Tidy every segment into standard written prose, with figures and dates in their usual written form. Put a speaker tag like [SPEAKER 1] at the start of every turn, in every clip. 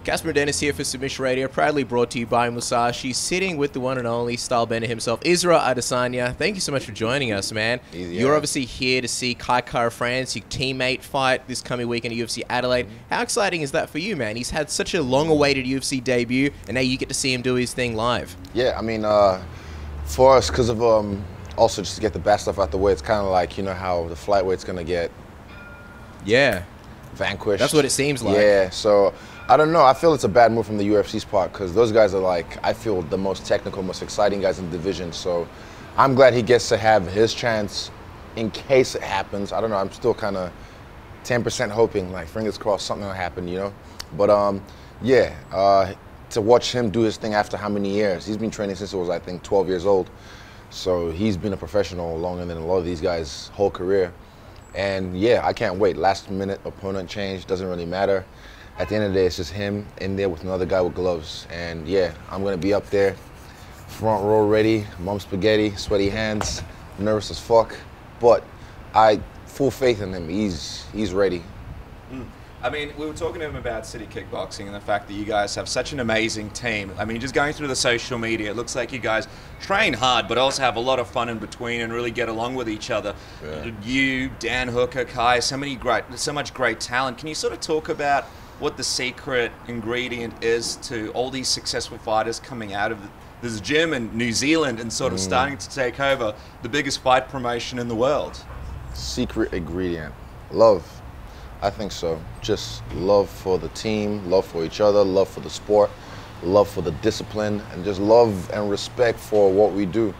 [SPEAKER 1] Casper and Dennis here for Submission Radio, proudly brought to you by Musashi, sitting with the one and only Stylebender himself, Israel Adesanya. Thank you so much for joining us, man. You're obviously here to see Kai Kara-France, your teammate, fight this coming weekend at UFC Adelaide. How exciting is that for you, man? He's had such a long-awaited UFC debut, and now you get to see him do his thing live.
[SPEAKER 2] Yeah, I mean, for us, because of also just to get the bad stuff out the way, it's kind of like, you know, how the flyweights going to get vanquished.
[SPEAKER 1] That's what it seems like.
[SPEAKER 2] Yeah, so I don't know. I feel it's a bad move from the UFC's part because those guys are like, I feel the most technical, most exciting guys in the division. So I'm glad he gets to have his chance in case it happens. I don't know. I'm still kind of 10% hoping, like, fingers crossed, something will happen, you know? But yeah, to watch him do his thing after how many years? He's been training since he was, I think, 12 years old. So he's been a professional longer than a lot of these guys' whole career. And yeah, I can't wait. Last minute opponent change, doesn't really matter. At the end of the day, it's just him in there with another guy with gloves. And yeah, I'm gonna be up there, front row ready, mom spaghetti, sweaty hands, nervous as fuck. But I full faith in him. He's ready.
[SPEAKER 3] I mean, we were talking to him about City Kickboxing and the fact that you guys have such an amazing team. I mean, just going through the social media, it looks like you guys train hard, but also have a lot of fun in between and really get along with each other. Yeah. You, Dan Hooker, Kai, so much great talent. Can you sort of talk about what the secret ingredient is to all these successful fighters coming out of this gym in New Zealand and sort of starting to take over the biggest fight promotion in the world?
[SPEAKER 2] Secret ingredient, love. I think so. Just love for the team, love for each other, love for the sport, love for the discipline, and just love and respect for what we do.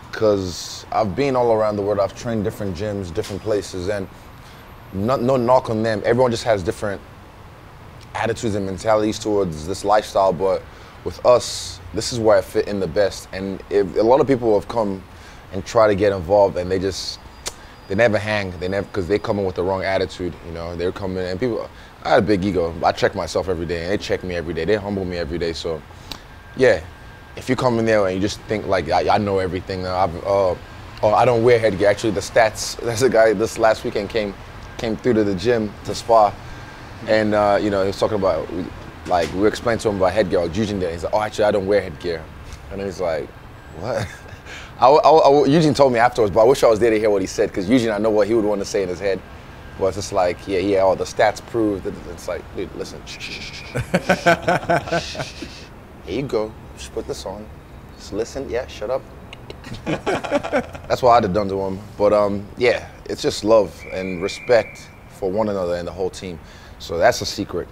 [SPEAKER 2] Because I've been all around the world. I've trained different gyms, different places, and no knock on them. Everyone just has different attitudes and mentalities towards this lifestyle, but with us, this is where I fit in the best. And a lot of people have come and try to get involved, and they never hang. They never, because they come in with the wrong attitude. You know, they're coming and people. I had a big ego. I check myself every day, and they check me every day. They humble me every day. So, yeah, if you come in there and you just think like I know everything, I don't wear headgear. Actually, the stats. There's a guy this last weekend came through to the gym to spar, and you know, he was talking about like we explained to him about headgear or jujin there. He's like, oh, actually, I don't wear headgear, and he's like, what? Eugene told me afterwards, but I wish I was there to hear what he said, because Eugene, I know what he would want to say in his head. But it's just like, yeah, all the stats prove that. It's like, dude, listen. Here you go. Just put this on. Just listen. Yeah, shut up. That's what I'd have done to him. But yeah, it's just love and respect for one another and the whole team. So that's a secret.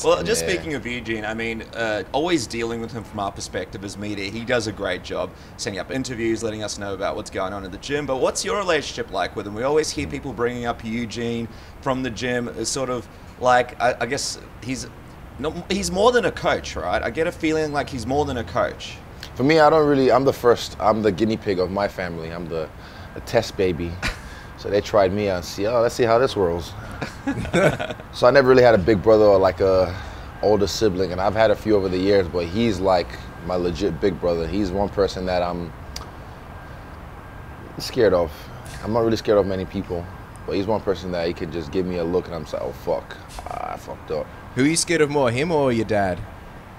[SPEAKER 3] Well, just speaking of Eugene, I mean, always dealing with him from our perspective as media, he does a great job setting up interviews, letting us know about what's going on in the gym. But what's your relationship like with him? We always hear people bringing up Eugene from the gym as sort of like, I guess he's more than a coach, right? I get a feeling like he's more than a coach.
[SPEAKER 2] For me, I'm the guinea pig of my family. I'm the test baby. So they tried me out and let's see how this rolls. So I never really had a big brother or like a older sibling, and I've had a few over the years, but he's like my legit big brother. He's one person that I'm scared of. I'm not really scared of many people, but he's one person that he can just give me a look and I'm like, oh fuck, I fucked up.
[SPEAKER 1] Who are you scared of more, him or your dad?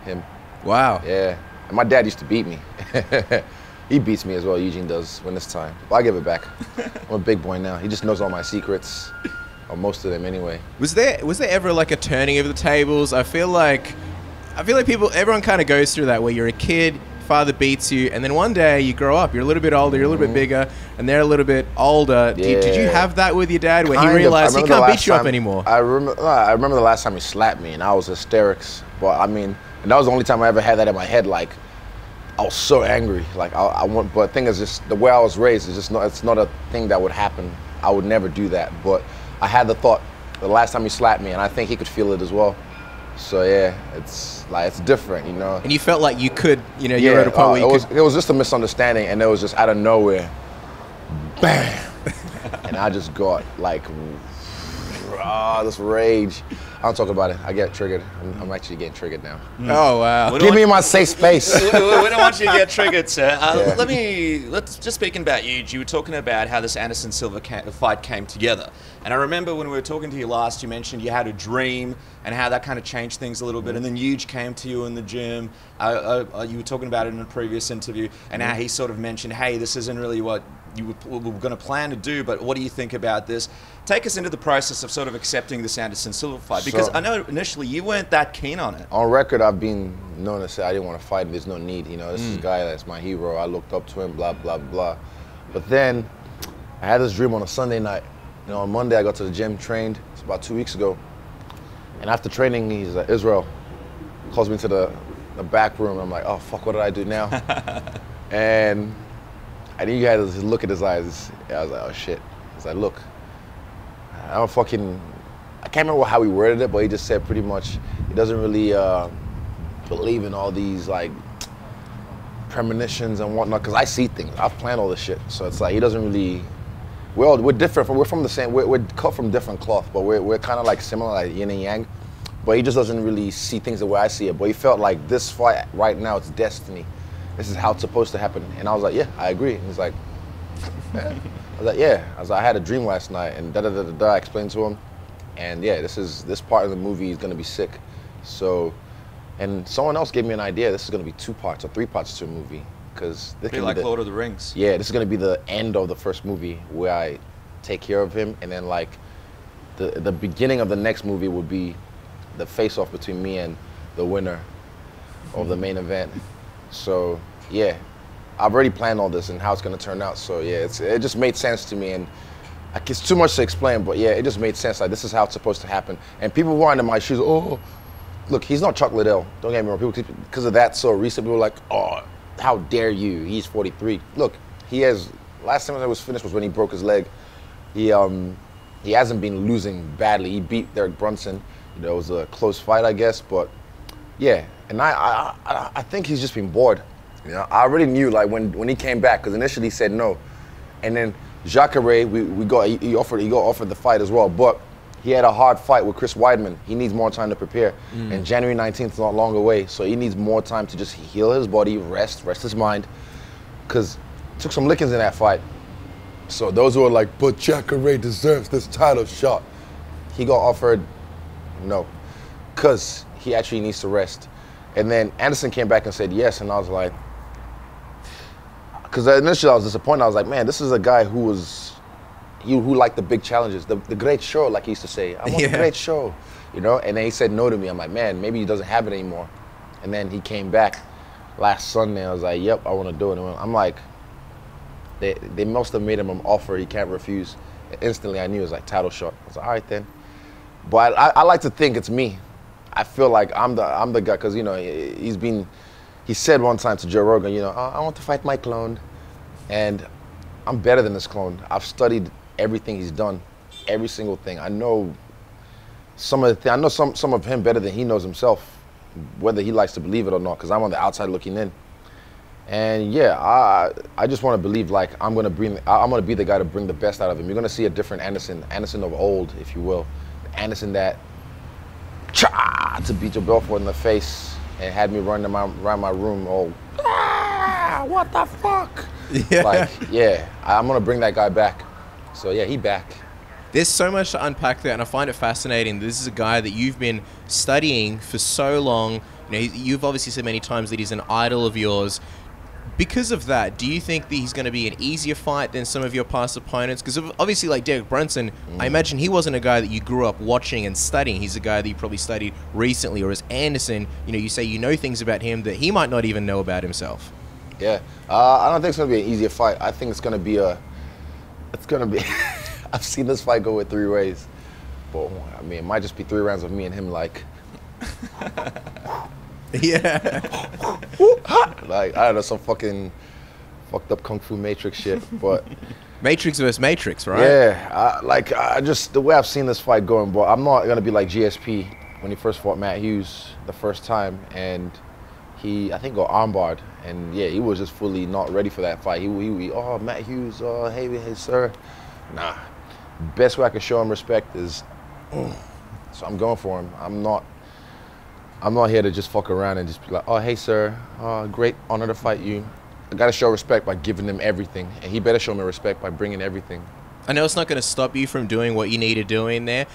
[SPEAKER 2] Him.
[SPEAKER 1] Wow.
[SPEAKER 2] Yeah, and my dad used to beat me. He beats me as well, Eugene does, when it's time. But I give it back. I'm a big boy now. He just knows all my secrets, or most of them anyway.
[SPEAKER 1] Was there ever like a turning of the tables? I feel like everyone kind of goes through that, where you're a kid, father beats you, and then one day you grow up, you're a little bit older, you're a little bit bigger, and they're a little bit older.
[SPEAKER 2] Yeah.
[SPEAKER 1] Did you have that with your dad, where he realized he can't beat you up anymore?
[SPEAKER 2] I remember the last time he slapped me, and I was hysterics. But I mean, and that was the only time I ever had that in my head, like, I was so angry, like but the thing is, just the way I was raised is just it's not a thing that would happen. I would never do that, but I had the thought the last time he slapped me, and I think he could feel it as well. So yeah, it's different, you know.
[SPEAKER 1] And you felt like you could, you know, you're at a point where you
[SPEAKER 2] it was just a misunderstanding, and it was just out of nowhere, bam, and I just got like, this rage. don't talk about it. I get triggered. I'm actually getting triggered now.
[SPEAKER 1] Oh, wow.
[SPEAKER 2] Give me my safe space.
[SPEAKER 3] We don't want you to get triggered, sir.
[SPEAKER 2] Yeah.
[SPEAKER 3] Let's just speaking about you. You were talking about how this Anderson Silva fight came together. And I remember when we were talking to you last, you mentioned you had a dream and how that kind of changed things a little bit. And then Huge came to you in the gym. You were talking about it in a previous interview and how he sort of mentioned, hey, this isn't really what you were going to plan to do, but what do you think about this? Take us into the process of sort of accepting this Anderson Silva fight, because I know initially you weren't that keen on it.
[SPEAKER 2] On record, I've been known to say I didn't want to fight. There's no need. You know, this is a guy that's my hero. I looked up to him, blah, blah, blah. But then I had this dream on a Sunday night. You know, on Monday I got to the gym, trained. It's about 2 weeks ago. And after training, he's Israel. Calls me to the back room. I'm like, oh, fuck, what did I do now? And I knew you had this look at his eyes. I was like, oh, shit. He's like, look, I can't remember how he worded it, but he just said pretty much he doesn't really believe in all these, like, premonitions and whatnot, because I see things. I've planned all this shit. So it's like he doesn't really, we're different. We're from the same, we're cut from different cloth, but we're kind of like similar, like yin and yang. But he just doesn't really see things the way I see it. But he felt like this fight right now, it's destiny. This is how it's supposed to happen. And I was like, yeah, I agree. And he's like, yeah. I was like, yeah. I was like, I had a dream last night, and da-da-da-da-da, I explained to him. And yeah, this part of the movie is gonna be sick. So, and someone else gave me an idea. This is gonna be 2 parts or 3 parts to a movie. Because this
[SPEAKER 3] Be like Lord of the Rings.
[SPEAKER 2] Yeah, this is gonna be the end of the first movie where I take care of him, and then like the beginning of the next movie would be the face-off between me and the winner of the main event. So yeah, I've already planned all this and how it's gonna turn out. So yeah, it just made sense to me, and it's too much to explain, but yeah, it just made sense. Like, this is how it's supposed to happen. And people who are in my shoes, oh, look, he's not Chocolate L. Don't get me wrong. People, because of that, so recent people were like, oh, how dare you? He's 43. Look, he has. Last time I was finished was when he broke his leg. He hasn't been losing badly. He beat Derek Brunson. You know, it was a close fight, I guess, but yeah. And I think he's just been bored. You know, I already knew, like, when he came back, because initially he said no, and then Jacare, he got offered the fight as well, but he had a hard fight with Chris Weidman. He needs more time to prepare, and January 19th is not long away, so he needs more time to just heal his body, rest his mind, because took some lickings in that fight. So those who are like, but Jacare deserves this title shot, he got offered no, because he actually needs to rest. And then Anderson came back and said yes, and I was like, because initially I was disappointed. I was like, man, this is a guy who liked the big challenges, the great show, like he used to say. I want the great show, you know? And then he said no to me. I'm like, man, maybe he doesn't have it anymore. And then he came back last Sunday. I was like, yep, I want to do it. And I'm like, they must have made him an offer he can't refuse. And instantly I knew it was like title shot. I was like, all right then. But I like to think it's me. I feel like I'm the guy, because, you know, he said one time to Joe Rogan, you know, I want to fight my clone, and I'm better than this clone. I've studied everything he's done, every single thing. I know some of him better than he knows himself, whether he likes to believe it or not, because I'm on the outside looking in. And yeah, I just want to believe, like, I'm gonna be the guy to bring the best out of him. You're gonna see a different Anderson of old, if you will, the Anderson that to beat your Belfort in the face and had me running around my room all, what the fuck? Yeah. Like, yeah, I'm gonna bring that guy back. So yeah, he back.
[SPEAKER 1] There's so much to unpack there, and I find it fascinating. This is a guy that you've been studying for so long. You know, you've obviously said many times that he's an idol of yours. Because of that, do you think that he's going to be an easier fight than some of your past opponents? Because obviously, like Derek Brunson, I imagine he wasn't a guy that you grew up watching and studying. He's a guy that you probably studied recently. Or as Anderson, you know, you say you know things about him that he might not even know about himself.
[SPEAKER 2] Yeah, I don't think it's going to be an easier fight. I think it's going to be I've seen this fight go with 3 ways. But I mean, it might just be 3 rounds of me and him, like,
[SPEAKER 1] yeah.
[SPEAKER 2] Like, I don't know, some fucking fucked up Kung Fu Matrix shit, but
[SPEAKER 1] Matrix versus Matrix, right?
[SPEAKER 2] Yeah, the way I've seen this fight going, but I'm not gonna be like GSP when he first fought Matt Hughes the first time, and I think got armbarred, and yeah, he was just fully not ready for that fight. He oh, Matt Hughes, oh, hey sir. Nah, best way I can show him respect is So I'm going for him. I'm not here to just fuck around and just be like, oh, hey, sir, great honor to fight you. I got to show respect by giving him everything, and he better show me respect by bringing everything.
[SPEAKER 1] I know it's not going to stop you from doing what you need to do in there.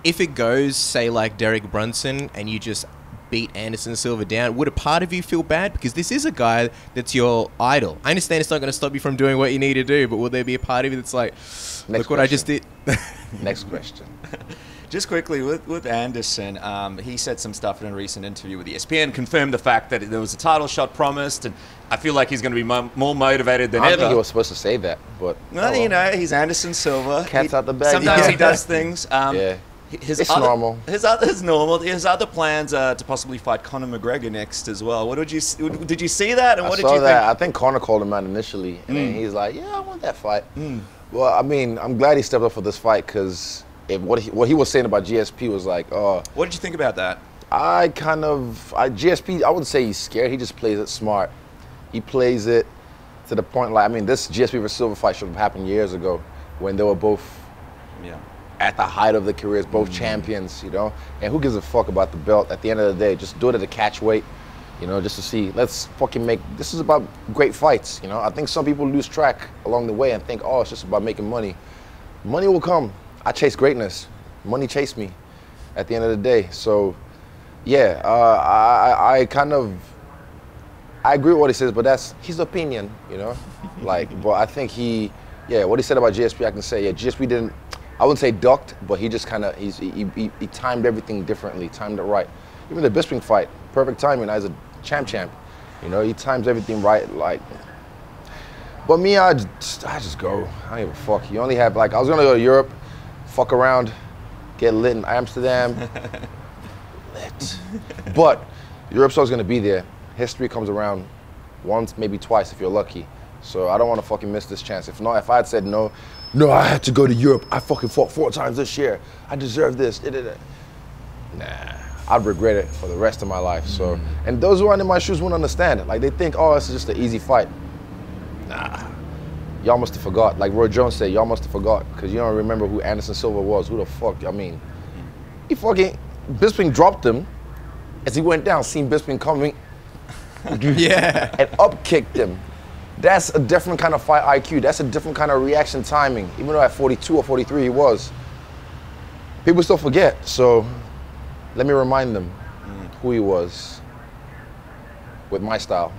[SPEAKER 1] If it goes, say, like Derek Brunson, and you just beat Anderson Silva down, would a part of you feel bad? Because this is a guy that's your idol. I understand it's not going to stop you from doing what you need to do, but will there be a part of you that's like, look what I just did?
[SPEAKER 2] Next question.
[SPEAKER 3] Just quickly, with Anderson, he said some stuff in a recent interview with ESPN, confirmed the fact that there was a title shot promised, and I feel like he's going to be more motivated than
[SPEAKER 2] I
[SPEAKER 3] ever.
[SPEAKER 2] think he was supposed to say that, but...
[SPEAKER 3] Well, you know, he's Anderson Silva.
[SPEAKER 2] Cat's out the bag.
[SPEAKER 3] Sometimes he does things.
[SPEAKER 2] Yeah. It's normal.
[SPEAKER 3] His other plans to possibly fight Conor McGregor next as well. Did you see that? And what did you think?
[SPEAKER 2] I think Conor called him out initially, and then he's like, "Yeah, I want that fight." Well, I mean, I'm glad he stepped up for this fight because what he was saying about GSP was like,
[SPEAKER 3] what did you think about that?
[SPEAKER 2] GSP, I wouldn't say he's scared. He just plays it smart. He plays it to the point, like, I mean, this GSP versus Silva fight should have happened years ago when they were both at the height of their careers, both champions, you know? And who gives a fuck about the belt at the end of the day? Just do it at a catch weight, you know, just to see. Let's fucking this is about great fights, you know? I think some people lose track along the way and think, oh, it's just about making money. Money will come. I chase greatness. Money chased me at the end of the day. So, yeah, I agree with what he says, but that's his opinion, you know? Like, but I think what he said about GSP, I can say, GSP didn't, I wouldn't say ducked, but he just kind of, he timed everything differently, timed it right. Even the Bisping fight, perfect timing as a champ, you know, he times everything right, like. But me, I just go, I don't give a fuck. You only have, like, I was gonna go to Europe, fuck around, get lit in Amsterdam, lit. But Europe's always gonna be there. History comes around once, maybe twice if you're lucky. So I don't want to fucking miss this chance. If I had said no, I had to go to Europe. I fucking fought 4 times this year. I deserve this. Nah, I'd regret it for the rest of my life. So, and those who aren't in my shoes won't understand it. Like, they think, oh, it's just an easy fight. Nah, y'all must have forgot. Like Roy Jones said, y'all must have forgot because you don't remember who Anderson Silva was. Who the fuck? I mean, Bisping dropped him as he went down. Seen Bisping coming, and up kicked him. That's a different kind of fight IQ. That's a different kind of reaction timing. Even though at 42 or 43 he was. People still forget. So let me remind them who he was with my style.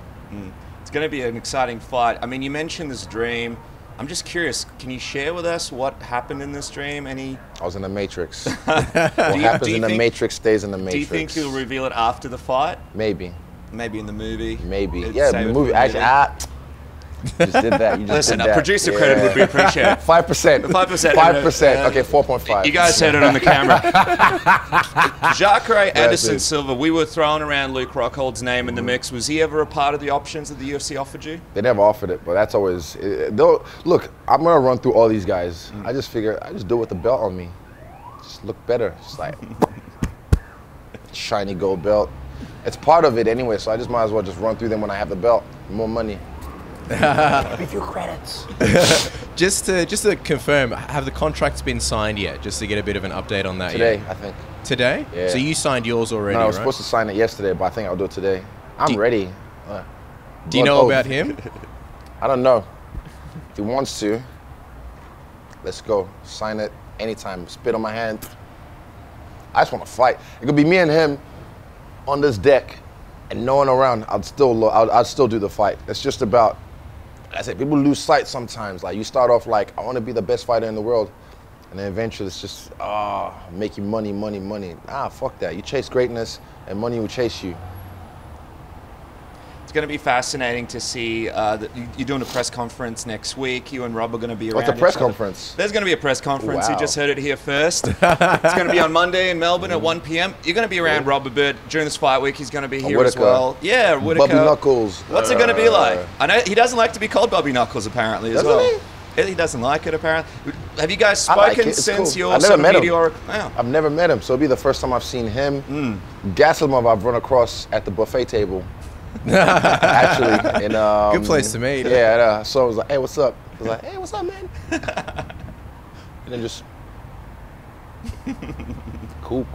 [SPEAKER 3] It's going to be an exciting fight. I mean, you mentioned this dream. I'm just curious, can you share with us what happened in this dream? I
[SPEAKER 2] was in the Matrix. What happens in the Matrix stays in the Matrix.
[SPEAKER 3] Do you think he'll reveal it after the fight?
[SPEAKER 2] Maybe.
[SPEAKER 3] Maybe in the movie?
[SPEAKER 2] Maybe. Yeah, the movie. Actually, you just did that.
[SPEAKER 3] Listen, a producer credit would be appreciated.
[SPEAKER 2] 5%.
[SPEAKER 3] 5%.
[SPEAKER 2] 5%. Okay, 4.5.
[SPEAKER 3] You guys heard it on the camera. Jacare Anderson Silva, we were throwing around Luke Rockhold's name in the mix. Was he ever a part of the options that the UFC offered you?
[SPEAKER 2] They never offered it, but that's always... Look, I'm going to run through all these guys. I just figure, I just do it with the belt on me. Just look better. Just like... shiny gold belt. It's part of it anyway, so I just might as well just run through them when I have the belt. More money. A few credits.
[SPEAKER 1] Just to confirm, have the contracts been signed yet? Just to get a bit of an update on that.
[SPEAKER 2] Today, I think.
[SPEAKER 1] Today?
[SPEAKER 2] Yeah.
[SPEAKER 1] So you signed yours already,
[SPEAKER 2] No, I was
[SPEAKER 1] right?
[SPEAKER 2] supposed to sign it yesterday, but I think I'll do it today. I'm ready.
[SPEAKER 1] Do you know about him?
[SPEAKER 2] I don't know. If he wants to, let's go. Sign it anytime. Spit on my hand. I just want to fight. It could be me and him on this deck and no one around. I'd still do the fight. It's just about... I said, people lose sight sometimes. Like, you start off like, I want to be the best fighter in the world. And then eventually it's just, making money, money, money. Fuck that. You chase greatness and money will chase you.
[SPEAKER 3] It's going to be fascinating to see you're doing a press conference next week. You and Rob are going to be around.
[SPEAKER 2] What's a press conference?
[SPEAKER 3] There's going to be a press conference.
[SPEAKER 2] Wow.
[SPEAKER 3] You just heard it here first. It's going to be on Monday in Melbourne at 1 p.m. You're going to be around Rob a bit during this fight week. He's going to be here as well. Yeah, Whittaker.
[SPEAKER 2] Bobby Knuckles.
[SPEAKER 3] What's it going to be like? I know he doesn't like to be called Bobby Knuckles apparently as well.
[SPEAKER 2] Doesn't he?
[SPEAKER 3] He doesn't like it apparently. Have you guys spoken since
[SPEAKER 2] cool.
[SPEAKER 3] your social media?
[SPEAKER 2] I've never met him, so it'll be the first time I've seen him. Gastelum I've run across at the buffet table. Actually,
[SPEAKER 1] good place to meet.
[SPEAKER 2] Yeah, so I was like, "Hey, what's up?" I was like, "Hey, what's up, man?" And then just Cool.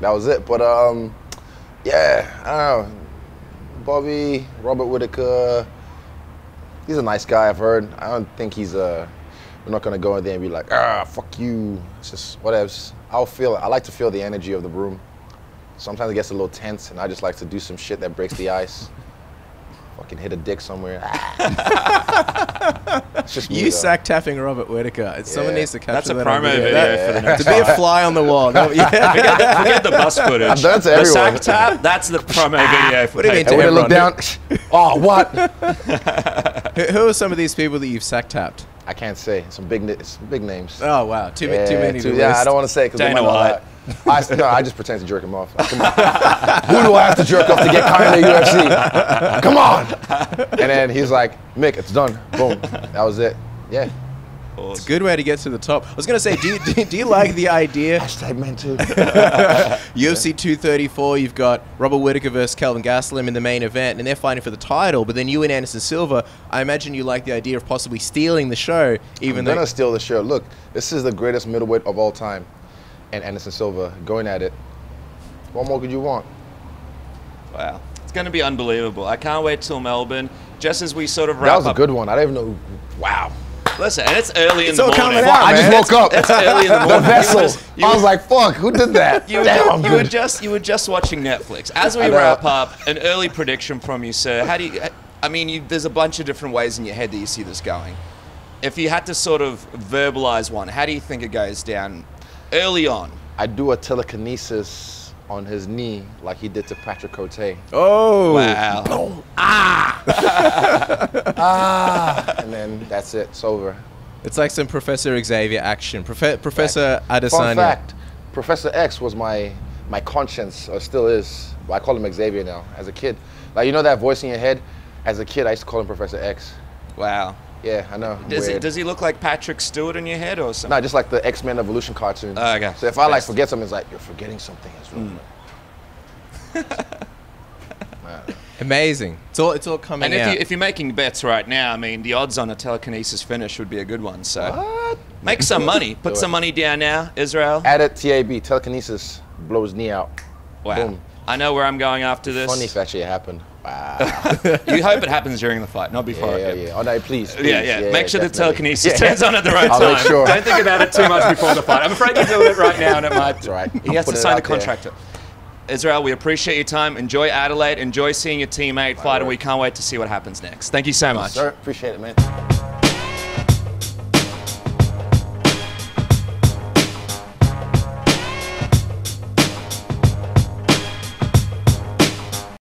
[SPEAKER 2] That was it. But yeah, I don't know. Bobby, Robert Whittaker, he's a nice guy, I've heard. I don't think he's we're not gonna go in there and be like, fuck you. It's just whatever. I like to feel the energy of the room. Sometimes it gets a little tense, and I just like to do some shit that breaks the ice. Fucking hit a dick somewhere. It's just me,
[SPEAKER 1] You
[SPEAKER 2] though.
[SPEAKER 1] sack tapping Robert Whittaker. Someone needs to capture
[SPEAKER 3] That's a
[SPEAKER 1] that on
[SPEAKER 3] promo video
[SPEAKER 1] That-
[SPEAKER 3] for the next
[SPEAKER 1] to be a fly on the wall. No, yeah.
[SPEAKER 3] Forget the bus footage.
[SPEAKER 2] I've done it to
[SPEAKER 3] the
[SPEAKER 2] everyone.
[SPEAKER 3] sack tap, that's the promo video for
[SPEAKER 1] What do you mean
[SPEAKER 3] pay-per-view.
[SPEAKER 2] And when they look
[SPEAKER 1] everyone.
[SPEAKER 2] down, what?
[SPEAKER 1] Who are some of these people that you've sack tapped?
[SPEAKER 2] I can't say. Some big names.
[SPEAKER 1] Oh wow, too many to
[SPEAKER 2] Yeah,
[SPEAKER 1] list.
[SPEAKER 2] I don't want to say because
[SPEAKER 3] Dana White.
[SPEAKER 2] I just pretend to jerk him off. Come on. Who do I have to jerk off to get Conor in the UFC? Come on. And then he's like, Mick, it's done. Boom. That was it. Yeah.
[SPEAKER 1] It's a good way to get to the top. I was going to say, do you like the idea?
[SPEAKER 2] Hashtag meant to.
[SPEAKER 1] UFC 234, you've got Robert Whittaker versus Kelvin Gastelum in the main event, and they're fighting for the title, but then you and Anderson Silva, I imagine you like the idea of possibly stealing the show, even
[SPEAKER 2] I'm
[SPEAKER 1] though...
[SPEAKER 2] going to steal the show. Look, this is the greatest middleweight of all time. And Anderson Silva going at it. What more could you want?
[SPEAKER 3] Wow. It's going to be unbelievable. I can't wait till Melbourne. Just as we sort of wrap
[SPEAKER 2] That was a
[SPEAKER 3] up.
[SPEAKER 2] good one. I don't even know. Wow.
[SPEAKER 3] Listen, and it's early in
[SPEAKER 1] It's
[SPEAKER 3] the
[SPEAKER 1] all
[SPEAKER 3] morning.
[SPEAKER 1] coming
[SPEAKER 2] Fuck,
[SPEAKER 1] out,
[SPEAKER 2] I just
[SPEAKER 1] man.
[SPEAKER 2] woke up.
[SPEAKER 3] It's early in the morning.
[SPEAKER 2] The vessel.
[SPEAKER 3] You
[SPEAKER 2] I was like, fuck, who did that?
[SPEAKER 3] You were,
[SPEAKER 2] Damn, I'm
[SPEAKER 3] you were
[SPEAKER 2] good.
[SPEAKER 3] just watching Netflix. As we
[SPEAKER 2] I know.
[SPEAKER 3] wrap up, an early prediction from you, sir. How do you? I mean, there's a bunch of different ways in your head that you see this going. If you had to sort of verbalize one, how do you think it goes down early on?
[SPEAKER 2] I do a telekinesis on his knee like he did to Patrick Cote.
[SPEAKER 1] Oh!
[SPEAKER 3] Wow.
[SPEAKER 2] Boom. And then that's it. It's over.
[SPEAKER 1] It's like some Professor Xavier action. Professor Adesanya.
[SPEAKER 2] Fun fact, Professor X was my conscience, or still is. But I call him Xavier now, as a kid. Like, you know that voice in your head? As a kid, I used to call him Professor X.
[SPEAKER 3] Wow.
[SPEAKER 2] Yeah, I know.
[SPEAKER 3] Does he look like Patrick Stewart in your head or something?
[SPEAKER 2] No, just like the X-Men Evolution cartoon.
[SPEAKER 3] Oh, okay.
[SPEAKER 2] So if I like
[SPEAKER 3] Best.
[SPEAKER 2] forget something, it's like, you're forgetting something as well.
[SPEAKER 1] Amazing. It's all coming
[SPEAKER 3] And
[SPEAKER 1] out.
[SPEAKER 3] if you're making bets right now, I mean, the odds on a telekinesis finish would be a good one. So
[SPEAKER 2] What?
[SPEAKER 3] make some money. Put
[SPEAKER 2] Do
[SPEAKER 3] some
[SPEAKER 2] it.
[SPEAKER 3] money down now, Israel.
[SPEAKER 2] Add it, TAB, telekinesis, blow his knee out.
[SPEAKER 3] Wow.
[SPEAKER 2] Boom.
[SPEAKER 3] I know where I'm going after this.
[SPEAKER 2] Funny if actually it happened. Wow.
[SPEAKER 3] You hope it happens during the fight, not before.
[SPEAKER 2] Yeah. Oh, no, please.
[SPEAKER 3] Yeah. Make sure the
[SPEAKER 2] definitely.
[SPEAKER 3] telekinesis
[SPEAKER 2] Yeah.
[SPEAKER 3] turns on at the right
[SPEAKER 2] I'll
[SPEAKER 3] time.
[SPEAKER 2] make sure.
[SPEAKER 3] Don't think about it too much before the fight. I'm afraid you're doing it right now, and it might.
[SPEAKER 2] That's right.
[SPEAKER 3] He
[SPEAKER 2] I'm
[SPEAKER 3] has to
[SPEAKER 2] putting it
[SPEAKER 3] sign the
[SPEAKER 2] out there.
[SPEAKER 3] contract. Israel, we appreciate your time. Enjoy Adelaide. Enjoy seeing your teammate fight, and
[SPEAKER 2] word.
[SPEAKER 3] we can't wait to see what happens next. Thank you so much.
[SPEAKER 2] Sir, appreciate it, man.